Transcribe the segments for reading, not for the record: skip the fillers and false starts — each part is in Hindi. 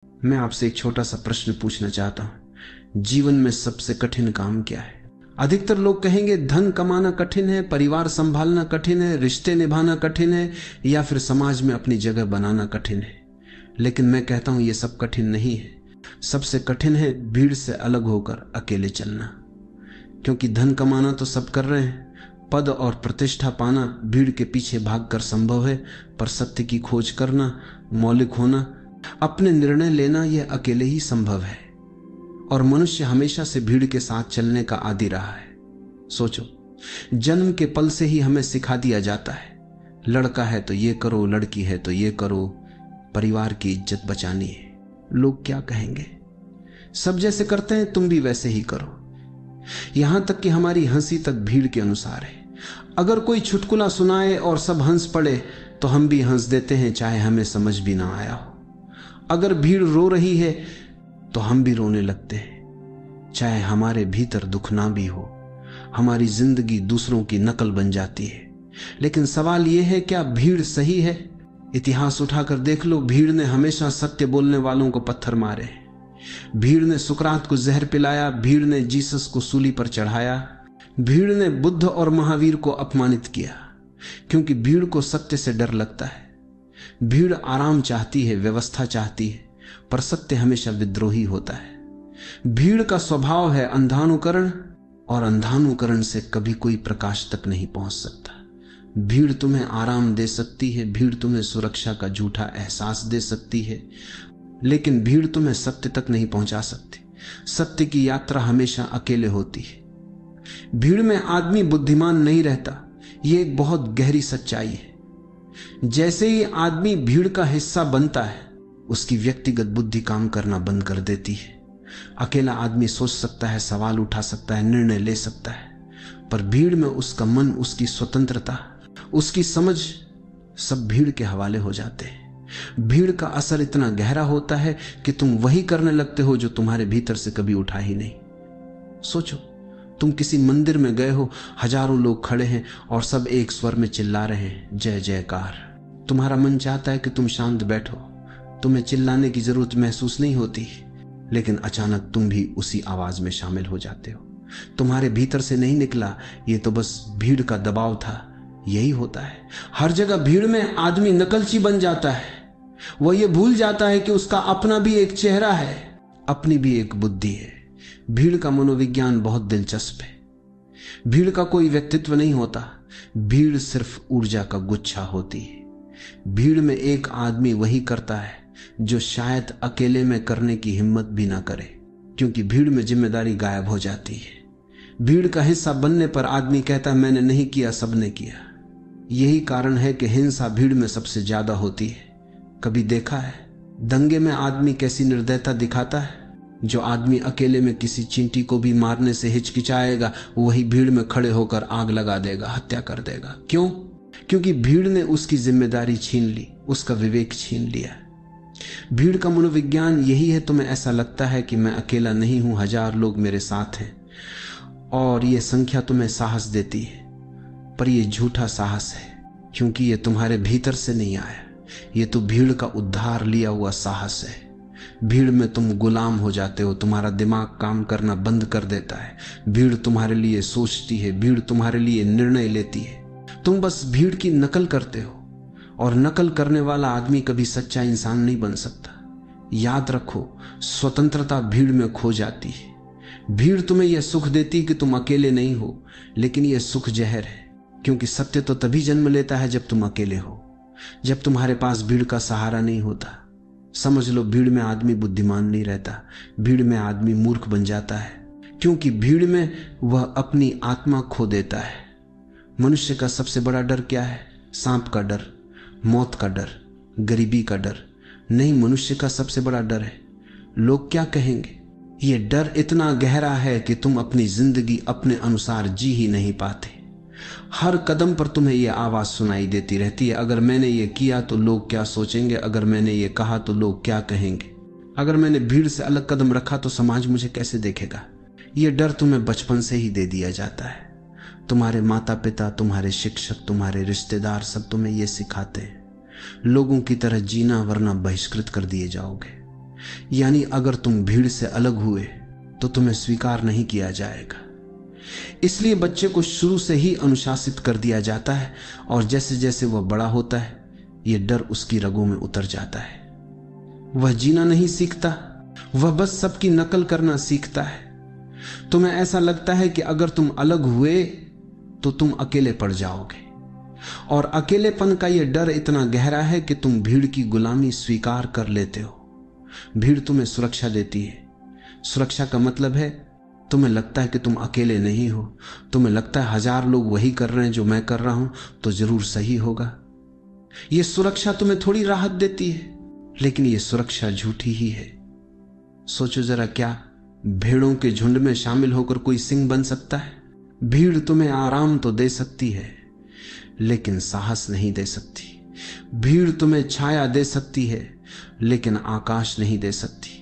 मैं आपसे एक छोटा सा प्रश्न पूछना चाहता हूं, जीवन में सबसे कठिन काम क्या है? अधिकतर लोग कहेंगे धन कमाना कठिन है, परिवार संभालना कठिन है, रिश्ते निभाना कठिन है, या फिर समाज में अपनी जगह बनाना कठिन है। लेकिन मैं कहता हूं ये सब कठिन नहीं है। सबसे कठिन है भीड़ से अलग होकर अकेले चलना। क्योंकि धन कमाना तो सब कर रहे हैं, पद और प्रतिष्ठा पाना भीड़ के पीछे भागकर संभव है, पर सत्य की खोज करना, मौलिक होना, अपने निर्णय लेना यह अकेले ही संभव है। और मनुष्य हमेशा से भीड़ के साथ चलने का आदी रहा है। सोचो, जन्म के पल से ही हमें सिखा दिया जाता है, लड़का है तो ये करो, लड़की है तो ये करो, परिवार की इज्जत बचानी है। लोग क्या कहेंगे? सब जैसे करते हैं तुम भी वैसे ही करो। यहां तक कि हमारी हंसी तक भीड़ के अनुसार है। अगर कोई चुटकुला सुनाए और सब हंस पड़े तो हम भी हंस देते हैं, चाहे हमें समझ भी ना आया हो। अगर भीड़ रो रही है तो हम भी रोने लगते हैं, चाहे हमारे भीतर दुख ना भी हो। हमारी जिंदगी दूसरों की नकल बन जाती है। लेकिन सवाल यह है, क्या भीड़ सही है? इतिहास उठाकर देख लो, भीड़ ने हमेशा सत्य बोलने वालों को पत्थर मारे। भीड़ ने सुकरात को जहर पिलाया, भीड़ ने जीसस को सूली पर चढ़ाया, भीड़ ने बुद्ध और महावीर को अपमानित किया। क्योंकि भीड़ को सत्य से डर लगता है। भीड़ आराम चाहती है, व्यवस्था चाहती है, पर सत्य हमेशा विद्रोही होता है। भीड़ का स्वभाव है अंधानुकरण, और अंधानुकरण से कभी कोई प्रकाश तक नहीं पहुंच सकता। भीड़ तुम्हें आराम दे सकती है, भीड़ तुम्हें सुरक्षा का झूठा एहसास दे सकती है, लेकिन भीड़ तुम्हें सत्य तक नहीं पहुंचा सकती। सत्य की यात्रा हमेशा अकेले होती है। भीड़ में आदमी बुद्धिमान नहीं रहता, यह एक बहुत गहरी सच्चाई है। जैसे ही आदमी भीड़ का हिस्सा बनता है, उसकी व्यक्तिगत बुद्धि काम करना बंद कर देती है। अकेला आदमी सोच सकता है, सवाल उठा सकता है, निर्णय ले सकता है, पर भीड़ में उसका मन, उसकी स्वतंत्रता, उसकी समझ सब भीड़ के हवाले हो जाते हैं। भीड़ का असर इतना गहरा होता है कि तुम वही करने लगते हो जो तुम्हारे भीतर से कभी उठा ही नहीं। सोचो, तुम किसी मंदिर में गए हो, हजारों लोग खड़े हैं और सब एक स्वर में चिल्ला रहे हैं, जय जयकार। तुम्हारा मन चाहता है कि तुम शांत बैठो, तुम्हें चिल्लाने की जरूरत महसूस नहीं होती, लेकिन अचानक तुम भी उसी आवाज में शामिल हो जाते हो। तुम्हारे भीतर से नहीं निकला, ये तो बस भीड़ का दबाव था। यही होता है हर जगह। भीड़ में आदमी नकलची बन जाता है। वह ये भूल जाता है कि उसका अपना भी एक चेहरा है, अपनी भी एक बुद्धि है। भीड़ का मनोविज्ञान बहुत दिलचस्प है। भीड़ का कोई व्यक्तित्व नहीं होता, भीड़ सिर्फ ऊर्जा का गुच्छा होती है। भीड़ में एक आदमी वही करता है जो शायद अकेले में करने की हिम्मत भी ना करे, क्योंकि भीड़ में जिम्मेदारी गायब हो जाती है। भीड़ का हिस्सा बनने पर आदमी कहता है, मैंने नहीं किया, सबने किया। यही कारण है कि हिंसा भीड़ में सबसे ज्यादा होती है। कभी देखा है दंगे में आदमी कैसी निर्दयता दिखाता है? जो आदमी अकेले में किसी चींटी को भी मारने से हिचकिचाएगा, वही भीड़ में खड़े होकर आग लगा देगा, हत्या कर देगा। क्यों? क्योंकि भीड़ ने उसकी जिम्मेदारी छीन ली, उसका विवेक छीन लिया। भीड़ का मनोविज्ञान यही है। तुम्हें ऐसा लगता है कि मैं अकेला नहीं हूं, हजार लोग मेरे साथ हैं, और यह संख्या तुम्हें साहस देती है, पर यह झूठा साहस है, क्योंकि यह तुम्हारे भीतर से नहीं आया। यह तो भीड़ का उद्धार लिया हुआ साहस है। भीड़ में तुम गुलाम हो जाते हो, तुम्हारा दिमाग काम करना बंद कर देता है। भीड़ तुम्हारे लिए सोचती है, भीड़ तुम्हारे लिए निर्णय लेती है। तुम बस भीड़ की नकल करते हो, और नकल करने वाला आदमी कभी सच्चा इंसान नहीं बन सकता। याद रखो, स्वतंत्रता भीड़ में खो जाती है। भीड़ तुम्हें यह सुख देती कि तुम अकेले नहीं हो, लेकिन यह सुख जहर है, क्योंकि सत्य तो तभी जन्म लेता है जब तुम अकेले हो, जब तुम्हारे पास भीड़ का सहारा नहीं होता। समझ लो, भीड़ में आदमी बुद्धिमान नहीं रहता, भीड़ में आदमी मूर्ख बन जाता है, क्योंकि भीड़ में वह अपनी आत्मा खो देता है। मनुष्य का सबसे बड़ा डर क्या है? सांप का डर, मौत का डर, गरीबी का डर नहीं। मनुष्य का सबसे बड़ा डर है, लोग क्या कहेंगे। यह डर इतना गहरा है कि तुम अपनी जिंदगी अपने अनुसार जी ही नहीं पाते। हर कदम पर तुम्हें यह आवाज सुनाई देती रहती है, अगर मैंने ये किया तो लोग क्या सोचेंगे, अगर मैंने ये कहा तो लोग क्या कहेंगे, अगर मैंने भीड़ से अलग कदम रखा तो समाज मुझे कैसे देखेगा। यह डर तुम्हें बचपन से ही दे दिया जाता है। तुम्हारे माता पिता, तुम्हारे शिक्षक, तुम्हारे रिश्तेदार सब तुम्हें यह सिखाते हैं, लोगों की तरह जीना, वरना बहिष्कृत कर दिए जाओगे। यानी अगर तुम भीड़ से अलग हुए तो तुम्हें स्वीकार नहीं किया जाएगा। इसलिए बच्चे को शुरू से ही अनुशासित कर दिया जाता है और जैसे जैसे वह बड़ा होता है यह डर उसकी रगों में उतर जाता है। वह जीना नहीं सीखता, वह बस सबकी नकल करना सीखता है। तुम्हें ऐसा लगता है कि अगर तुम अलग हुए तो तुम अकेले पड़ जाओगे, और अकेलेपन का यह डर इतना गहरा है कि तुम भीड़ की गुलामी स्वीकार कर लेते हो। भीड़ तुम्हें सुरक्षा देती है। सुरक्षा का मतलब है तुम्हें लगता है कि तुम अकेले नहीं हो, तुम्हें लगता है 1000 लोग वही कर रहे हैं जो मैं कर रहा हूं तो जरूर सही होगा। यह सुरक्षा तुम्हें थोड़ी राहत देती है, लेकिन यह सुरक्षा झूठी ही है। सोचो जरा, क्या भेड़ों के झुंड में शामिल होकर कोई सिंह बन सकता है? भीड़ तुम्हें आराम तो दे सकती है लेकिन साहस नहीं दे सकती। भीड़ तुम्हें छाया दे सकती है लेकिन आकाश नहीं दे सकती।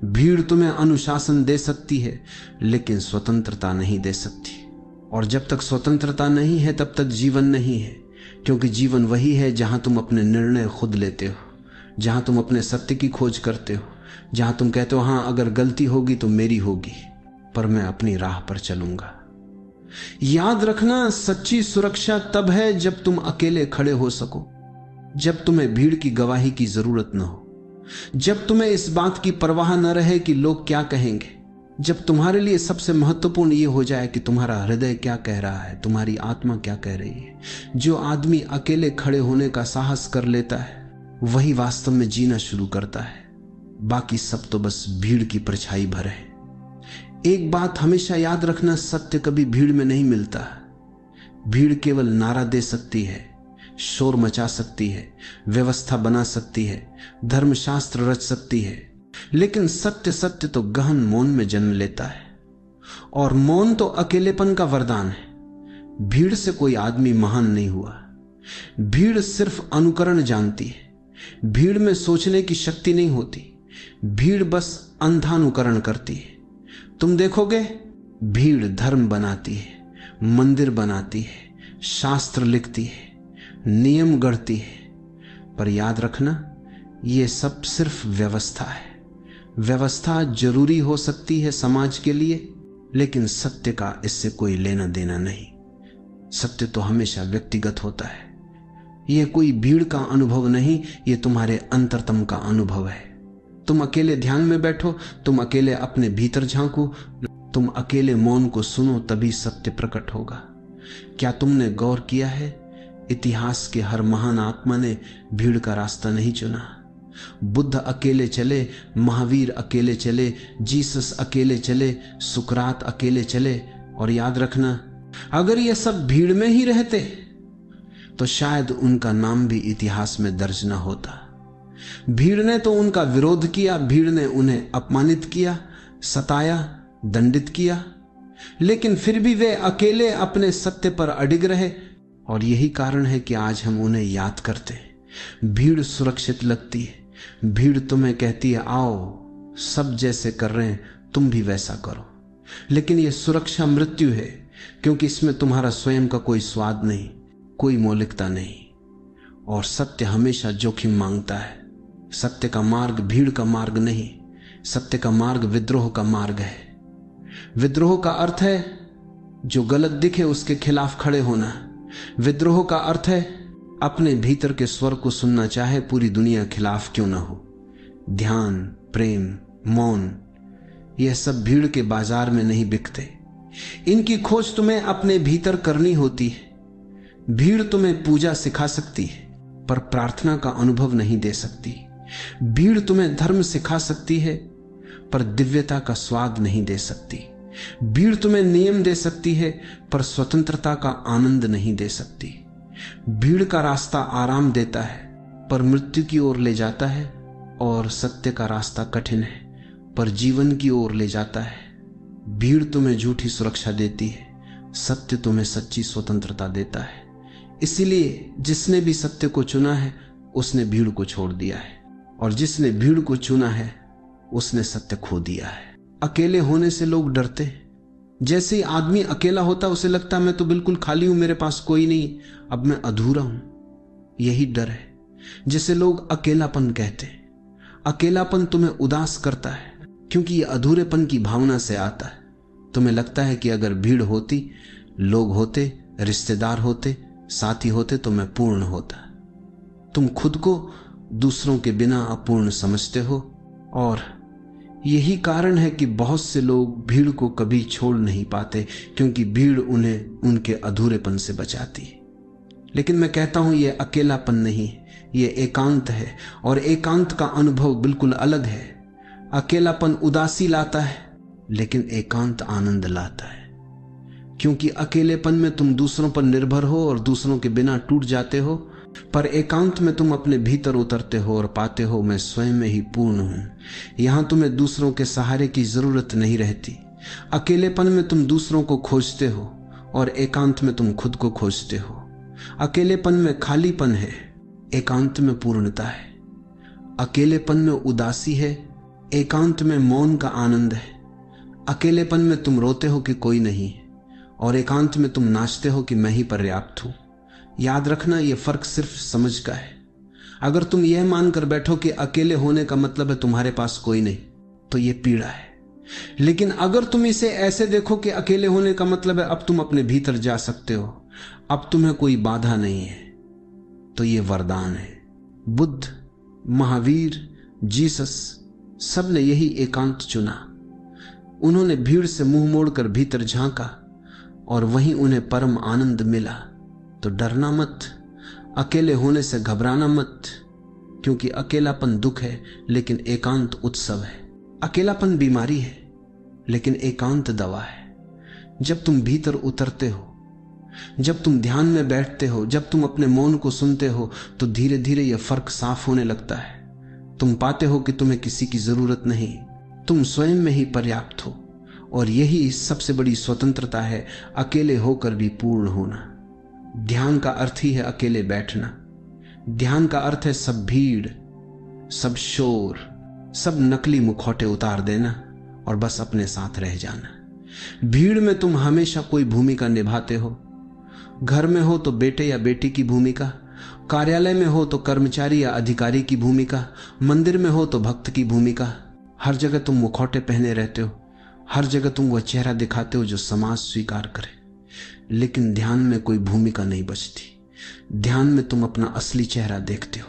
भीड़ तुम्हें अनुशासन दे सकती है लेकिन स्वतंत्रता नहीं दे सकती। और जब तक स्वतंत्रता नहीं है तब तक जीवन नहीं है, क्योंकि जीवन वही है जहां तुम अपने निर्णय खुद लेते हो, जहां तुम अपने सत्य की खोज करते हो, जहां तुम कहते हो हां अगर गलती होगी तो मेरी होगी, पर मैं अपनी राह पर चलूंगा। याद रखना, सच्ची सुरक्षा तब है जब तुम अकेले खड़े हो सको, जब तुम्हें भीड़ की गवाही की जरूरत न हो, जब तुम्हें इस बात की परवाह न रहे कि लोग क्या कहेंगे, जब तुम्हारे लिए सबसे महत्वपूर्ण यह हो जाए कि तुम्हारा हृदय क्या कह रहा है, तुम्हारी आत्मा क्या कह रही है। जो आदमी अकेले खड़े होने का साहस कर लेता है वही वास्तव में जीना शुरू करता है। बाकी सब तो बस भीड़ की परछाई भर है। एक बात हमेशा याद रखना, सत्य कभी भीड़ में नहीं मिलता। भीड़ केवल नारा दे सकती है, शोर मचा सकती है, व्यवस्था बना सकती है, धर्मशास्त्र रच सकती है, लेकिन सत्य तो गहन मौन में जन्म लेता है। और मौन तो अकेलेपन का वरदान है। भीड़ से कोई आदमी महान नहीं हुआ। भीड़ सिर्फ अनुकरण जानती है। भीड़ में सोचने की शक्ति नहीं होती। भीड़ बस अंधानुकरण करती है। तुम देखोगे भीड़ धर्म बनाती है, मंदिर बनाती है, शास्त्र लिखती है, नियम गढ़ती है, पर याद रखना यह सब सिर्फ व्यवस्था है। व्यवस्था जरूरी हो सकती है समाज के लिए, लेकिन सत्य का इससे कोई लेना देना नहीं। सत्य तो हमेशा व्यक्तिगत होता है। यह कोई भीड़ का अनुभव नहीं, यह तुम्हारे अंतरतम का अनुभव है। तुम अकेले ध्यान में बैठो, तुम अकेले अपने भीतर झांको, तुम अकेले मौन को सुनो, तभी सत्य प्रकट होगा। क्या तुमने गौर किया है, इतिहास के हर महान आत्मा ने भीड़ का रास्ता नहीं चुना। बुद्ध अकेले चले, महावीर अकेले चले, जीसस अकेले चले, सुकरात अकेले चले। और याद रखना, अगर ये सब भीड़ में ही रहते तो शायद उनका नाम भी इतिहास में दर्ज न होता। भीड़ ने तो उनका विरोध किया, भीड़ ने उन्हें अपमानित किया, सताया, दंडित किया, लेकिन फिर भी वे अकेले अपने सत्य पर अडिग रहे। और यही कारण है कि आज हम उन्हें याद करते हैं। भीड़ सुरक्षित लगती है। भीड़ तुम्हें कहती है आओ, सब जैसे कर रहे हैं तुम भी वैसा करो, लेकिन यह सुरक्षा मृत्यु है, क्योंकि इसमें तुम्हारा स्वयं का कोई स्वाद नहीं, कोई मौलिकता नहीं। और सत्य हमेशा जोखिम मांगता है। सत्य का मार्ग भीड़ का मार्ग नहीं, सत्य का मार्ग विद्रोह का मार्ग है। विद्रोह का अर्थ है जो गलत दिखे उसके खिलाफ खड़े होना। विद्रोह का अर्थ है अपने भीतर के स्वर को सुनना, चाहे पूरी दुनिया खिलाफ क्यों ना हो। ध्यान, प्रेम, मौन, यह सब भीड़ के बाजार में नहीं बिकते। इनकी खोज तुम्हें अपने भीतर करनी होती है। भीड़ तुम्हें पूजा सिखा सकती है पर प्रार्थना का अनुभव नहीं दे सकती। भीड़ तुम्हें धर्म सिखा सकती है पर दिव्यता का स्वाद नहीं दे सकती। भीड़ तुम्हें नियम दे सकती है पर स्वतंत्रता का आनंद नहीं दे सकती। भीड़ का रास्ता आराम देता है पर मृत्यु की ओर ले जाता है, और सत्य का रास्ता कठिन है पर जीवन की ओर ले जाता है। भीड़ तुम्हें झूठी सुरक्षा देती है, सत्य तुम्हें सच्ची स्वतंत्रता देता है। इसीलिए जिसने भी सत्य को चुना है उसने भीड़ को छोड़ दिया है, और जिसने भीड़ को चुना है उसने सत्य खो दिया है। अकेले होने से लोग डरते हैं। जैसे ही आदमी अकेला होता उसे लगता मैं तो बिल्कुल खाली हूं, मेरे पास कोई नहीं, अब मैं अधूरा हूं। यही डर है जिसे लोग अकेलापन कहते हैं। अकेलापन तुम्हें उदास करता है क्योंकि ये अधूरेपन की भावना से आता है। तुम्हें लगता है कि अगर भीड़ होती, लोग होते, रिश्तेदार होते, साथी होते तो मैं पूर्ण होता। तुम खुद को दूसरों के बिना अपूर्ण समझते हो और यही कारण है कि बहुत से लोग भीड़ को कभी छोड़ नहीं पाते, क्योंकि भीड़ उन्हें उनके अधूरेपन से बचाती है। लेकिन मैं कहता हूं यह अकेलापन नहीं, यह एकांत है, और एकांत का अनुभव बिल्कुल अलग है। अकेलापन उदासी लाता है, लेकिन एकांत आनंद लाता है, क्योंकि अकेलेपन में तुम दूसरों पर निर्भर हो और दूसरों के बिना टूट जाते हो, पर एकांत में तुम अपने भीतर उतरते हो और पाते हो मैं स्वयं में ही पूर्ण हूं। यहां तुम्हें दूसरों के सहारे की जरूरत नहीं रहती। अकेलेपन में तुम दूसरों को खोजते हो और एकांत में तुम खुद को खोजते हो। अकेलेपन में खालीपन है, एकांत में पूर्णता है। अकेलेपन में उदासी है, एकांत में मौन का आनंद है। अकेलेपन में तुम रोते हो कि कोई नहीं है और एकांत में तुम नाचते हो कि मैं ही पर्याप्त हूं। याद रखना, यह फर्क सिर्फ समझ का है। अगर तुम यह मानकर बैठो कि अकेले होने का मतलब है तुम्हारे पास कोई नहीं, तो यह पीड़ा है। लेकिन अगर तुम इसे ऐसे देखो कि अकेले होने का मतलब है अब तुम अपने भीतर जा सकते हो, अब तुम्हें कोई बाधा नहीं है, तो यह वरदान है। बुद्ध, महावीर, जीसस, सब ने यही एकांत चुना। उन्होंने भीड़ से मुंह मोड़कर भीतर झांका और वहीं उन्हें परम आनंद मिला। तो डरना मत, अकेले होने से घबराना मत, क्योंकि अकेलापन दुख है लेकिन एकांत उत्सव है। अकेलापन बीमारी है लेकिन एकांत दवा है। जब तुम भीतर उतरते हो, जब तुम ध्यान में बैठते हो, जब तुम अपने मौन को सुनते हो, तो धीरे धीरे यह फर्क साफ होने लगता है। तुम पाते हो कि तुम्हें किसी की जरूरत नहीं, तुम स्वयं में ही पर्याप्त हो। और यही सबसे बड़ी स्वतंत्रता है, अकेले होकर भी पूर्ण होना। ध्यान का अर्थ ही है अकेले बैठना। ध्यान का अर्थ है सब भीड़, सब शोर, सब नकली मुखौटे उतार देना और बस अपने साथ रह जाना। भीड़ में तुम हमेशा कोई भूमिका निभाते हो। घर में हो तो बेटे या बेटी की भूमिका, कार्यालय में हो तो कर्मचारी या अधिकारी की भूमिका, मंदिर में हो तो भक्त की भूमिका। हर जगह तुम मुखौटे पहने रहते हो, हर जगह तुम वह चेहरा दिखाते हो जो समाज स्वीकार करे। लेकिन ध्यान में कोई भूमिका नहीं बचती। ध्यान में तुम अपना असली चेहरा देखते हो।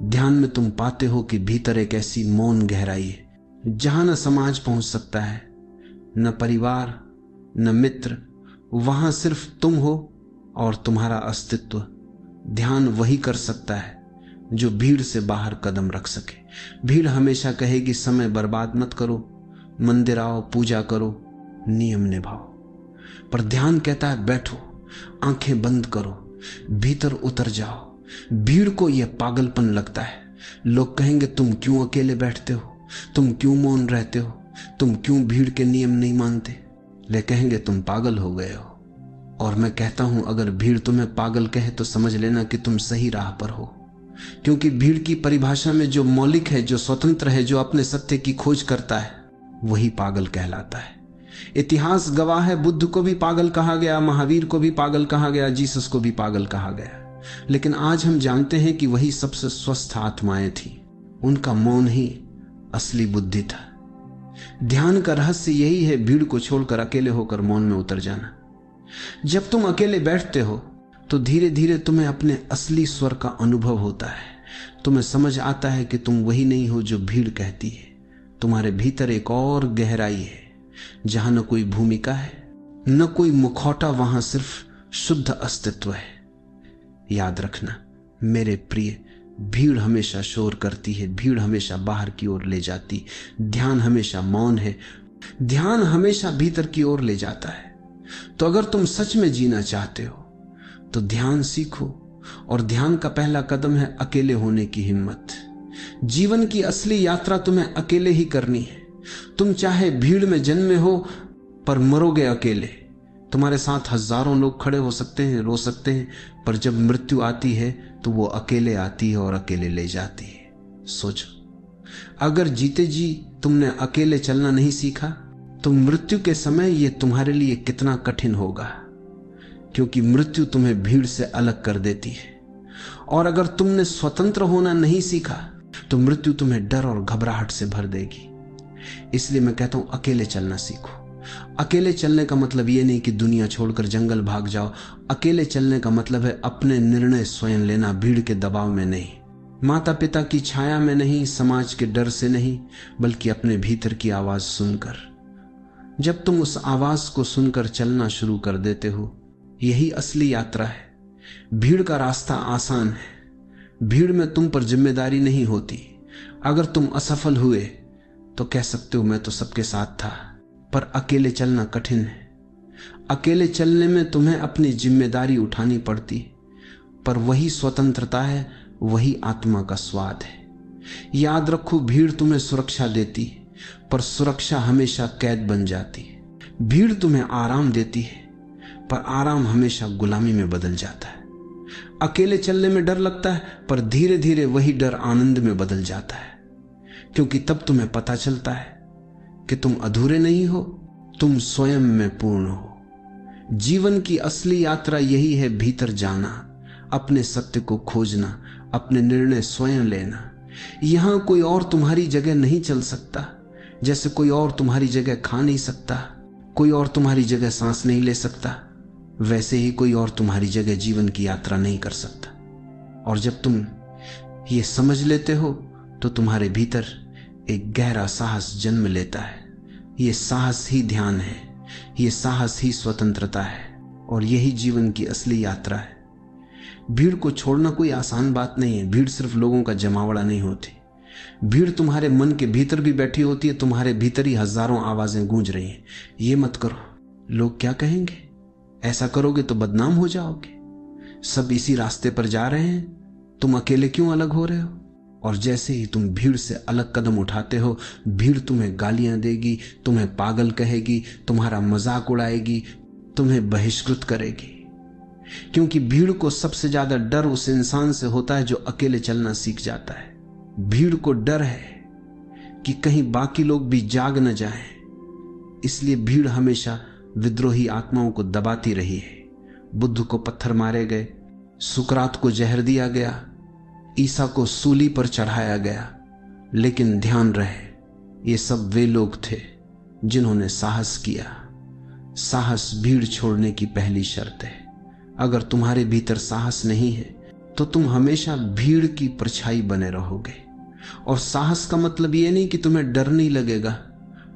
ध्यान में तुम पाते हो कि भीतर एक ऐसी मौन गहराई है जहां न समाज पहुंच सकता है, न परिवार, न मित्र। वहां सिर्फ तुम हो और तुम्हारा अस्तित्व। ध्यान वही कर सकता है जो भीड़ से बाहर कदम रख सके। भीड़ हमेशा कहेगी समय बर्बाद मत करो, मंदिर आओ, पूजा करो, नियम निभाओ। पर ध्यान कहता है बैठो, आंखें बंद करो, भीतर उतर जाओ। भीड़ को यह पागलपन लगता है। लोग कहेंगे तुम क्यों अकेले बैठते हो, तुम क्यों मौन रहते हो, तुम क्यों भीड़ के नियम नहीं मानते। ले कहेंगे तुम पागल हो गए हो। और मैं कहता हूं अगर भीड़ तुम्हें पागल कहे तो समझ लेना कि तुम सही राह पर हो, क्योंकि भीड़ की परिभाषा में जो मौलिक है, जो स्वतंत्र है, जो अपने सत्य की खोज करता है, वही पागल कहलाता है। इतिहास गवाह है, बुद्ध को भी पागल कहा गया, महावीर को भी पागल कहा गया, जीसस को भी पागल कहा गया। लेकिन आज हम जानते हैं कि वही सबसे स्वस्थ आत्माएं थी। उनका मौन ही असली बुद्धि था। ध्यान का रहस्य यही है, भीड़ को छोड़कर अकेले होकर मौन में उतर जाना। जब तुम अकेले बैठते हो तो धीरे धीरे तुम्हें अपने असली स्वर का अनुभव होता है। तुम्हें समझ आता है कि तुम वही नहीं हो जो भीड़ कहती है। तुम्हारे भीतर एक और गहराई है जहां न कोई भूमिका है, न कोई मुखौटा, वहां सिर्फ शुद्ध अस्तित्व है। याद रखना मेरे प्रिय, भीड़ हमेशा शोर करती है, भीड़ हमेशा बाहर की ओर ले जाती। ध्यान हमेशा मौन है, ध्यान हमेशा भीतर की ओर ले जाता है। तो अगर तुम सच में जीना चाहते हो तो ध्यान सीखो, और ध्यान का पहला कदम है अकेले होने की हिम्मत। जीवन की असली यात्रा तुम्हें अकेले ही करनी है। तुम चाहे भीड़ में जन्मे हो पर मरोगे अकेले। तुम्हारे साथ हजारों लोग खड़े हो सकते हैं, रो सकते हैं, पर जब मृत्यु आती है तो वो अकेले आती है और अकेले ले जाती है। सोचो, अगर जीते जी तुमने अकेले चलना नहीं सीखा तो मृत्यु के समय ये तुम्हारे लिए कितना कठिन होगा, क्योंकि मृत्यु तुम्हें भीड़ से अलग कर देती है। और अगर तुमने स्वतंत्र होना नहीं सीखा तो मृत्यु तुम्हें डर और घबराहट से भर देगी। इसलिए मैं कहता हूं अकेले चलना सीखो। अकेले चलने का मतलब ये नहीं कि दुनिया छोड़कर जंगल भाग जाओ। अकेले चलने का मतलब है अपने निर्णय स्वयं लेना, भीड़ के दबाव में नहीं, माता पिता की छाया में नहीं, समाज के डर से नहीं, बल्कि अपने भीतर की आवाज सुनकर। जब तुम उस आवाज को सुनकर चलना शुरू कर देते हो, यही असली यात्रा है। भीड़ का रास्ता आसान है। भीड़ में तुम पर जिम्मेदारी नहीं होती। अगर तुम असफल हुए तो कह सकते हो मैं तो सबके साथ था, पर अकेले चलना कठिन है। अकेले चलने में तुम्हें अपनी जिम्मेदारी उठानी पड़ती, पर वही स्वतंत्रता है, वही आत्मा का स्वाद है। याद रखो, भीड़ तुम्हें सुरक्षा देती, पर सुरक्षा हमेशा कैद बन जाती है। भीड़ तुम्हें आराम देती है, पर आराम हमेशा गुलामी में बदल जाता है। अकेले चलने में डर लगता है, पर धीरे धीरे वही डर आनंद में बदल जाता है, क्योंकि तब तुम्हें पता चलता है कि तुम अधूरे नहीं हो, तुम स्वयं में पूर्ण हो। जीवन की असली यात्रा यही है, भीतर जाना, अपने सत्य को खोजना, अपने निर्णय स्वयं लेना। यहां कोई और तुम्हारी जगह नहीं चल सकता। जैसे कोई और तुम्हारी जगह खा नहीं सकता, कोई और तुम्हारी जगह सांस नहीं ले सकता, वैसे ही कोई और तुम्हारी जगह जीवन की यात्रा नहीं कर सकता। और जब तुम ये समझ लेते हो तो तुम्हारे भीतर एक गहरा साहस जन्म लेता है। ये साहस ही ध्यान है, ये साहस ही स्वतंत्रता है, और यही जीवन की असली यात्रा है। भीड़ को छोड़ना कोई आसान बात नहीं है। भीड़ सिर्फ लोगों का जमावड़ा नहीं होती। भीड़ तुम्हारे मन के भीतर भी बैठी होती है। तुम्हारे भीतर ही हजारों आवाजें गूंज रही हैं, ये मत करो, लोग क्या कहेंगे, ऐसा करोगे तो बदनाम हो जाओगे, सब इसी रास्ते पर जा रहे हैं, तुम अकेले क्यों अलग हो रहे हो। और जैसे ही तुम भीड़ से अलग कदम उठाते हो, भीड़ तुम्हें गालियां देगी, तुम्हें पागल कहेगी, तुम्हारा मजाक उड़ाएगी, तुम्हें बहिष्कृत करेगी। क्योंकि भीड़ को सबसे ज्यादा डर उस इंसान से होता है जो अकेले चलना सीख जाता है। भीड़ को डर है कि कहीं बाकी लोग भी जाग न जाएं, इसलिए भीड़ हमेशा विद्रोही आत्माओं को दबाती रही है। बुद्ध को पत्थर मारे गए, सुकरात को जहर दिया गया, ईसा को सूली पर चढ़ाया गया, लेकिन ध्यान रहे ये सब वे लोग थे जिन्होंने साहस किया। साहस भीड़ छोड़ने की पहली शर्त है। अगर तुम्हारे भीतर साहस नहीं है तो तुम हमेशा भीड़ की परछाई बने रहोगे। और साहस का मतलब ये नहीं कि तुम्हें डर नहीं लगेगा,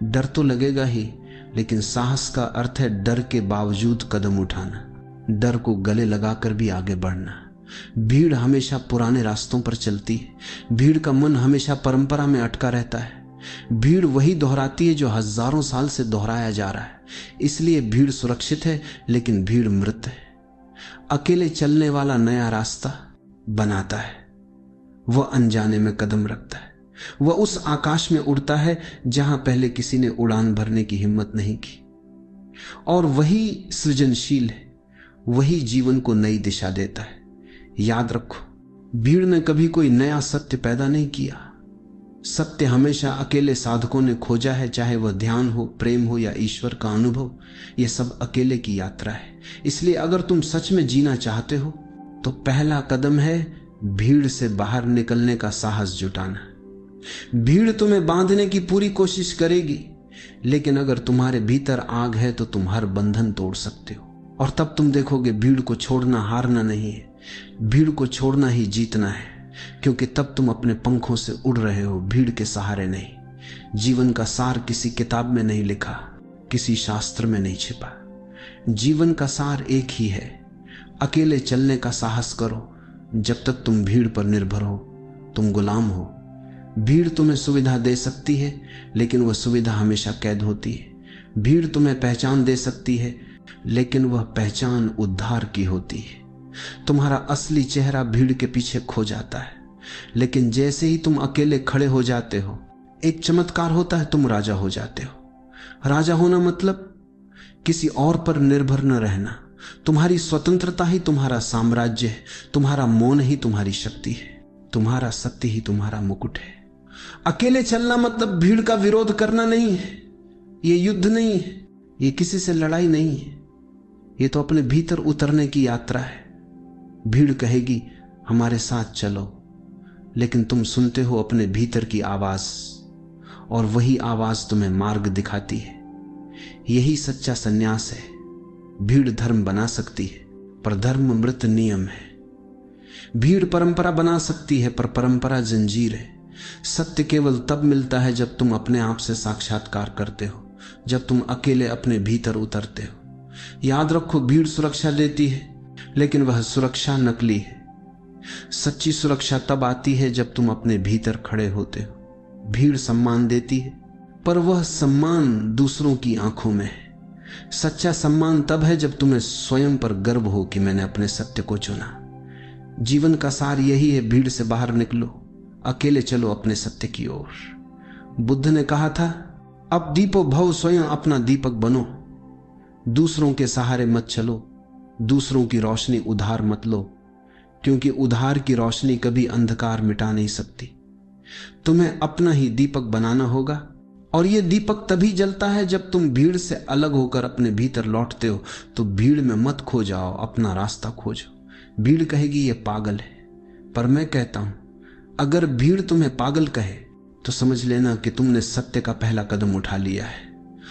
डर तो लगेगा ही, लेकिन साहस का अर्थ है डर के बावजूद कदम उठाना, डर को गले लगाकर भी आगे बढ़ना। भीड़ हमेशा पुराने रास्तों पर चलती है। भीड़ का मन हमेशा परंपरा में अटका रहता है। भीड़ वही दोहराती है जो हजारों साल से दोहराया जा रहा है। इसलिए भीड़ सुरक्षित है, लेकिन भीड़ मृत है। अकेले चलने वाला नया रास्ता बनाता है, वह अनजाने में कदम रखता है, वह उस आकाश में उड़ता है जहां पहले किसी ने उड़ान भरने की हिम्मत नहीं की। और वही सृजनशील है, वही जीवन को नई दिशा देता है। याद रखो, भीड़ ने कभी कोई नया सत्य पैदा नहीं किया। सत्य हमेशा अकेले साधकों ने खोजा है, चाहे वह ध्यान हो, प्रेम हो या ईश्वर का अनुभव। यह सब अकेले की यात्रा है। इसलिए अगर तुम सच में जीना चाहते हो तो पहला कदम है भीड़ से बाहर निकलने का साहस जुटाना। भीड़ तुम्हें बांधने की पूरी कोशिश करेगी, लेकिन अगर तुम्हारे भीतर आग है तो तुम हर बंधन तोड़ सकते हो। और तब तुम देखोगे भीड़ को छोड़ना हारना नहीं है, भीड़ को छोड़ना ही जीतना है। क्योंकि तब तुम अपने पंखों से उड़ रहे हो, भीड़ के सहारे नहीं। जीवन का सार किसी किताब में नहीं लिखा, किसी शास्त्र में नहीं छिपा। जीवन का सार एक ही है। अकेले चलने का साहस करो। जब तक तुम भीड़ पर निर्भर हो, तुम गुलाम हो। भीड़ तुम्हें सुविधा दे सकती है, लेकिन वह सुविधा हमेशा कैद होती है। भीड़ तुम्हें पहचान दे सकती है, लेकिन वह पहचान उद्धार की होती है। तुम्हारा असली चेहरा भीड़ के पीछे खो जाता है, लेकिन जैसे ही तुम अकेले खड़े हो जाते हो, एक चमत्कार होता है, तुम राजा हो जाते हो। राजा होना मतलब किसी और पर निर्भर न रहना। तुम्हारी स्वतंत्रता ही तुम्हारा साम्राज्य है, तुम्हारा मौन ही तुम्हारी शक्ति है, तुम्हारा सत्य ही तुम्हारा मुकुट है। अकेले चलना मतलब भीड़ का विरोध करना नहीं है। ये युद्ध नहीं है, ये किसी से लड़ाई नहीं है, ये तो अपने भीतर उतरने की यात्रा है। भीड़ कहेगी हमारे साथ चलो, लेकिन तुम सुनते हो अपने भीतर की आवाज, और वही आवाज तुम्हें मार्ग दिखाती है। यही सच्चा सन्यास है। भीड़ धर्म बना सकती है, पर धर्म मृत नियम है। भीड़ परंपरा बना सकती है, पर परंपरा जंजीर है। सत्य केवल तब मिलता है जब तुम अपने आप से साक्षात्कार करते हो, जब तुम अकेले अपने भीतर उतरते हो। याद रखो, भीड़ सुरक्षा देती है, लेकिन वह सुरक्षा नकली है। सच्ची सुरक्षा तब आती है जब तुम अपने भीतर खड़े होते हो। भीड़ सम्मान देती है, पर वह सम्मान दूसरों की आंखों में है। सच्चा सम्मान तब है जब तुम्हें स्वयं पर गर्व हो कि मैंने अपने सत्य को चुना। जीवन का सार यही है, भीड़ से बाहर निकलो, अकेले चलो अपने सत्य की ओर। बुद्ध ने कहा था, अब दीपो भव, स्वयं अपना दीपक बनो। दूसरों के सहारे मत चलो, दूसरों की रोशनी उधार मत लो, क्योंकि उधार की रोशनी कभी अंधकार मिटा नहीं सकती। तुम्हें अपना ही दीपक बनाना होगा, और यह दीपक तभी जलता है जब तुम भीड़ से अलग होकर अपने भीतर लौटते हो। तो भीड़ में मत खो जाओ, अपना रास्ता खोजो। भीड़ कहेगी ये पागल है, पर मैं कहता हूं, अगर भीड़ तुम्हें पागल कहे तो समझ लेना कि तुमने सत्य का पहला कदम उठा लिया है।